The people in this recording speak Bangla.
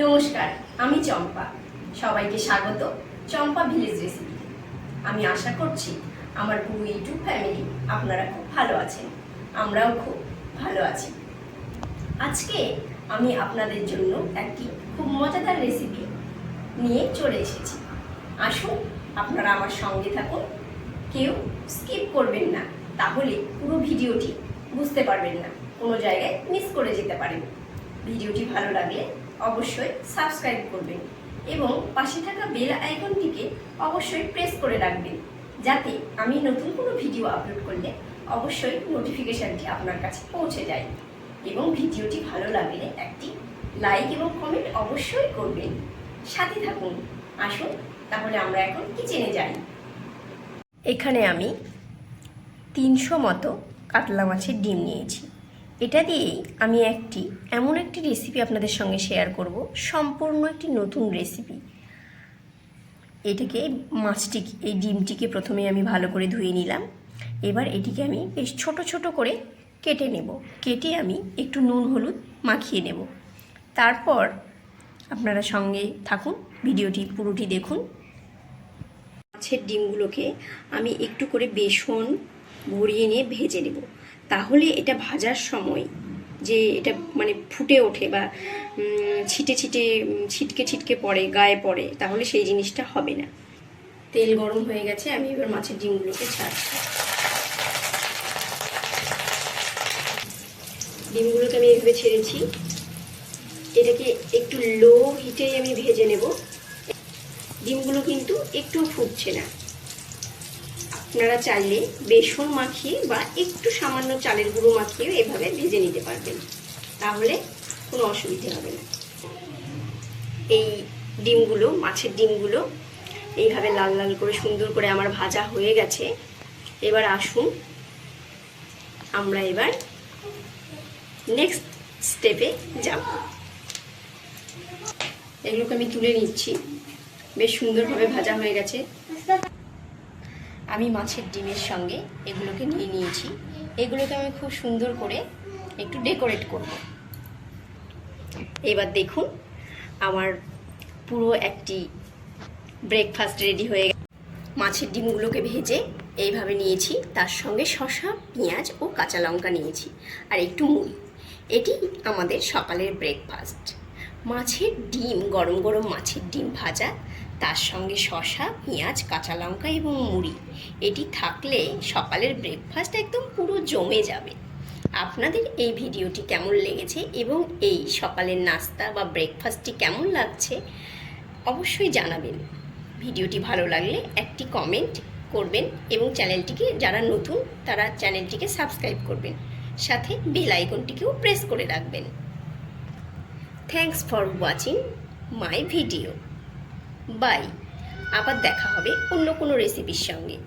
নমস্কার, আমি চম্পা। সবাইকে স্বাগত চম্পা ভিলেজ রেসিপি। আমি আশা করছি আমার পুরো ইউটিউব ফ্যামিলি আপনারা খুব ভালো আছেন, আমরাও খুব ভালো আছি। আজকে আমি আপনাদের জন্য একটি খুব মজাদার রেসিপি নিয়ে চলে এসেছি। আসুন আপনারা আমার সঙ্গে থাকুন, কেউ স্কিপ করবেন না, তাহলে পুরো ভিডিওটি বুঝতে পারবেন না, কোনো জায়গায় মিস করে যেতে পারেন। ভিডিওটি ভালো লাগলে অবশ্যই সাবস্ক্রাইব করবেন এবং পাশে থাকা বেল আইকনটিকে অবশ্যই প্রেস করে রাখবেন, যাতে আমি নতুন কোনো ভিডিও আপলোড করলে অবশ্যই নোটিফিকেশানটি আপনার কাছে পৌঁছে যায়। এবং ভিডিওটি ভালো লাগলে একটি লাইক এবং কমেন্ট অবশ্যই করবেন। সাথে থাকুন। আসুন তাহলে আমরা এখন কিচেনে যাই। এখানে আমি 300 মতো কাতলা মাছের ডিম নিয়েছি। এটা দিয়েই আমি এমন একটি রেসিপি আপনাদের সঙ্গে শেয়ার করব, সম্পূর্ণ একটি নতুন রেসিপি। এই ডিমটিকে প্রথমে আমি ভালো করে ধুয়ে নিলাম। এবার এটিকে আমি বেশ ছোট ছোট করে কেটে নেব। কেটে আমি একটু নুন হলুদ মাখিয়ে নেব। তারপর আপনারা সঙ্গে থাকুন, ভিডিওটি পুরোটি দেখুন। মাছের ডিমগুলোকে আমি একটু করে বেসন ভরিয়ে নিয়ে ভেজে নেব, তাহলে এটা ভাজার সময় যে এটা ফুটে ওঠে বা ছিটকে ছিটকে পড়ে, গায়ে পড়ে, তাহলে সেই জিনিসটা হবে না। তেল গরম হয়ে গেছে, আমি এবার মাছের ডিমগুলোকে ছাড়ছি। ডিমগুলোকে আমি এইভাবে ছেড়েছি। এটাকে একটু লো হিটে আমি ভেজে নেব। ডিমগুলো কিন্তু একটুও ফুটছে না। আপনারা চাইলে বেসন মাখিয়ে বা একটু সামান্য চালের গুঁড়ো মাখিয়ে এভাবে ভেজে নিতে পারবেন, তাহলে কোনো অসুবিধে হবে না। এই মাছের ডিমগুলো এইভাবে লাল লাল করে সুন্দর করে আমার ভাজা হয়ে গেছে। এবার আসুন আমরা এবার নেক্সট স্টেপে যাব। এগুলোকে আমি তুলে নিচ্ছি, বেশ সুন্দরভাবে ভাজা হয়ে গেছে। আমি মাছের ডিমের সঙ্গে এগুলোকে নিয়ে নিয়েছি। এগুলোকে আমি খুব সুন্দর করে একটু ডেকোরেট করব। এবার দেখুন আমার পুরো একটি ব্রেকফাস্ট রেডি হয়ে গেছে। মাছের ডিমগুলোকে ভেজে এইভাবে নিয়েছি, তার সঙ্গে শসা, পেঁয়াজ ও কাঁচা লঙ্কা নিয়েছি আর একটু মুড়ি। এটি আমাদের সকালের ব্রেকফাস্ট। মাছের ডিম, গরম গরম মাছের ডিম ভাজা, তার সঙ্গে শসা, পেঁয়াজ, কাঁচা লঙ্কা এবং মুড়ি। এটি থাকলে সকালের ব্রেকফাস্ট একদম পুরো জমে যাবে। আপনাদের এই ভিডিওটি কেমন লেগেছে এবং এই সকালের নাস্তা বা ব্রেকফাস্টটি কেমন লাগছে অবশ্যই জানাবেন। ভিডিওটি ভালো লাগলে একটি কমেন্ট করবেন এবং চ্যানেলটিকে, যারা নতুন তারা চ্যানেলটিকে সাবস্ক্রাইব করবেন, সাথে বেল আইকনটিকেও প্রেস করে রাখবেন। Thanks for watching my video. Bye. আবার দেখা হবে অন্য কোনো রেসিপির সঙ্গে।